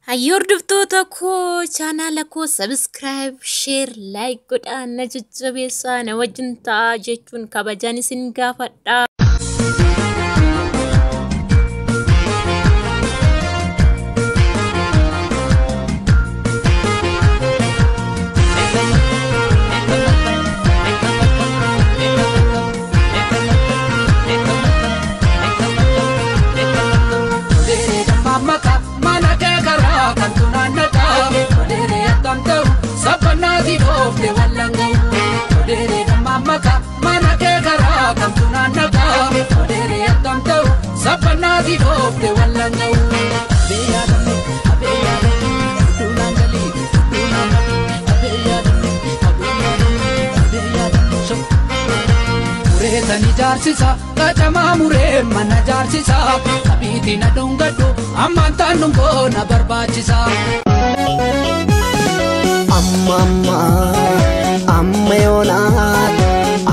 Hordoftoota koo chaanaala koo subscribe, share, like godhaan na jajjabeessaa na wajjin ta'aa jechuun kabajaan isin gaafadha. Tani jaarsisa kacamaa muree mana jaarsisa kabiitii na dhungadhu ammaan taanungoo na barbaachisa. Amma yoonaat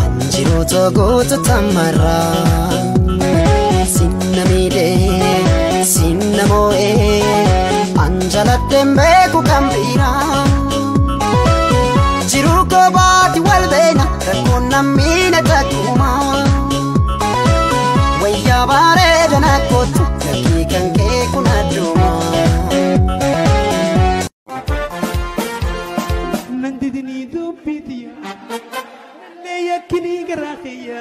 anjiroota goota tamarraa sinna miidhee sinna moo'ee anjaladheen beeku kan biiraa jiruu kobaati wal beena rakkoon nammiina takkuma wayyaa bareeda na kootu gatii kan kee kun adduma. Nandidini dubbitiya Nalleya kini garaxiya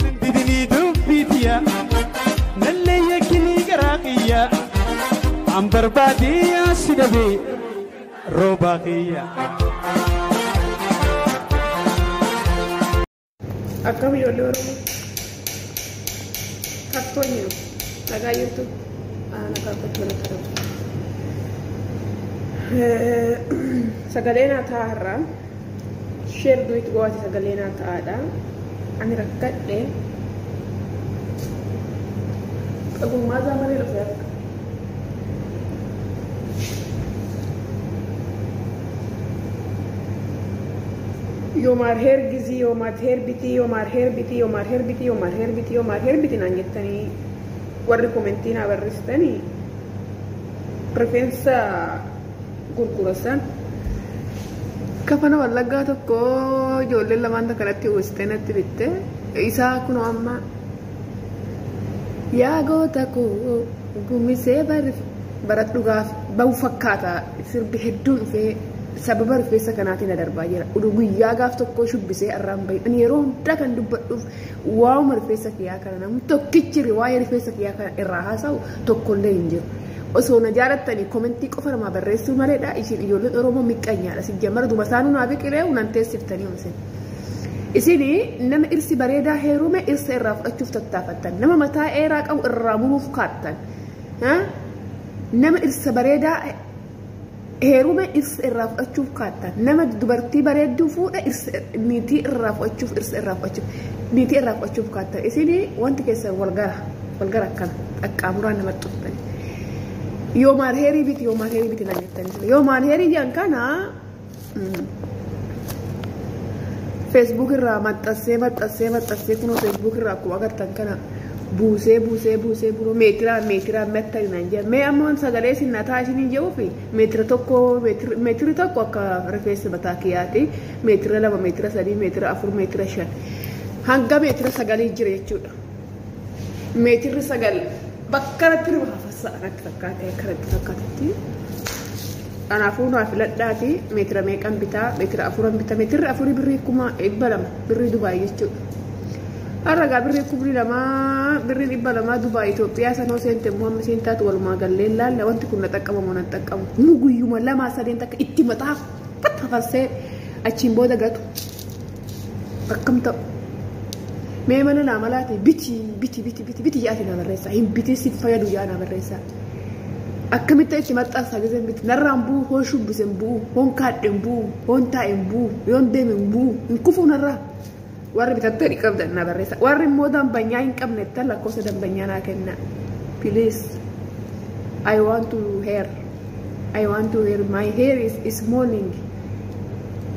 Nandidini dubbitiya Nalleya kini garaxiya Ambarbadiya sidabe robaxiya. Akkam ijoollee Oromoo kattoonyi nagaa jirtu nagaa gochuun sagalee naa ta'arraa sheer duwit gooti sagalee naa ta'aadha ani rakkadhe dhagummaa zaamanee dhufe akka yoomar heer gizii yoomar heer bitii yoomar heer bitii yoomar heer bitii yoomar heer bitii yoomar heer bitii naan jettanii warri komentii naa barreessitanii rifeensa gurgurasan kafana wallaggaa tokko ijoolleen lamaan kanatti uwwisitee natti bitte isaa kunoo amma yaa goota koo gumisee baradhugaaf bahu fakkaata sirbi hedduun dhufee sababa rifeensa kanaatiin na darbaa jira guyyaa gaaf tokko shubbisee irraan bahi ani yeroo hundaa kan dubbadhuuf waa'uma rifeensa kiyyaa kana namni tokkichi waa'ee rifeensa kiyyaa kana irraa haasa'u tokkollee hin jiru. Osoo na jaalattanii komentii qofa namaa barreessuu maleedha isin ijoolleen Oromoo miqqanyaadha si jammara duma isaanuu naa biqilee unan teessiftanii homsen isin nama irsi bareedaa heerume irsa irraa fudhachuuf tattaafattan nama mataa dheeraa qabu irraa muruuf kaattan nama irsa bareedaa heerume irsa irraa fudhachuuf kaattan nama dubartii bareedduu fuudha niitii irraa fudhachuuf irsa irraa fudhachuuf niitii irraa fudhachuuf kaattan isin wanti keessan walgara akkana qaqqaamuraan nama xuftanii. Yoomar heerii biti na jettanii yoomar heerii jedhan kana Facebook irraa maxxansee kunoo Facebook irraa akkuma agartan kana buusee bunoo meetiraan mettani naan jedhan mee ammoo sagalee isin nataa isinii jedhuu fi meetiri tokko akka rifeensa mataa kiyyaati meetira 2 meetira 3 meetira 4 meetira 5 hanga meetira 9 jira jechuudha meetirri 9 bakkanatti nama hafasa'anatti fakkaatatti kanaafuu naaf filadhaati meetira meeqan bitaa meetira 4 bitaa meetirri 4 birrii 200 birrii Dubaay jechuudha harragaa birrii 200 birrii 200 Dubaay Itoophiyaa sanoo seente muhammed seentaatu walumaa galleen laalla wanti kun na xaqqabamu na xaqqabu nu guyyuma 2-3 takka itti mataa hafasee achiin booda gatu akkam ta'u. Mee mana naa malaati biti yaati na barreessa hin biti si fayyadu yaa na barreessa akkamitti itti maxxansa gizeen biti narraan buu hoon shubbisen buu hoon kaadhen buu hoon taa'en buu yoon deemen buu hin kufuu narraa warri bitattanii qabdan na barreessa warri immoo dambanyaa hin qabne tan lakkoofsa dambanyaa naa kenna please I want to hear my hair is morning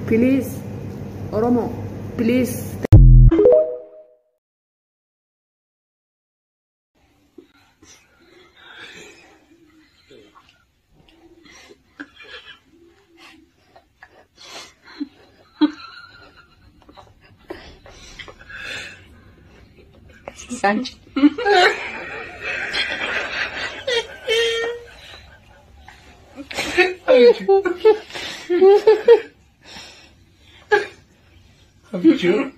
please Oromo please. Sanchi. Abjur.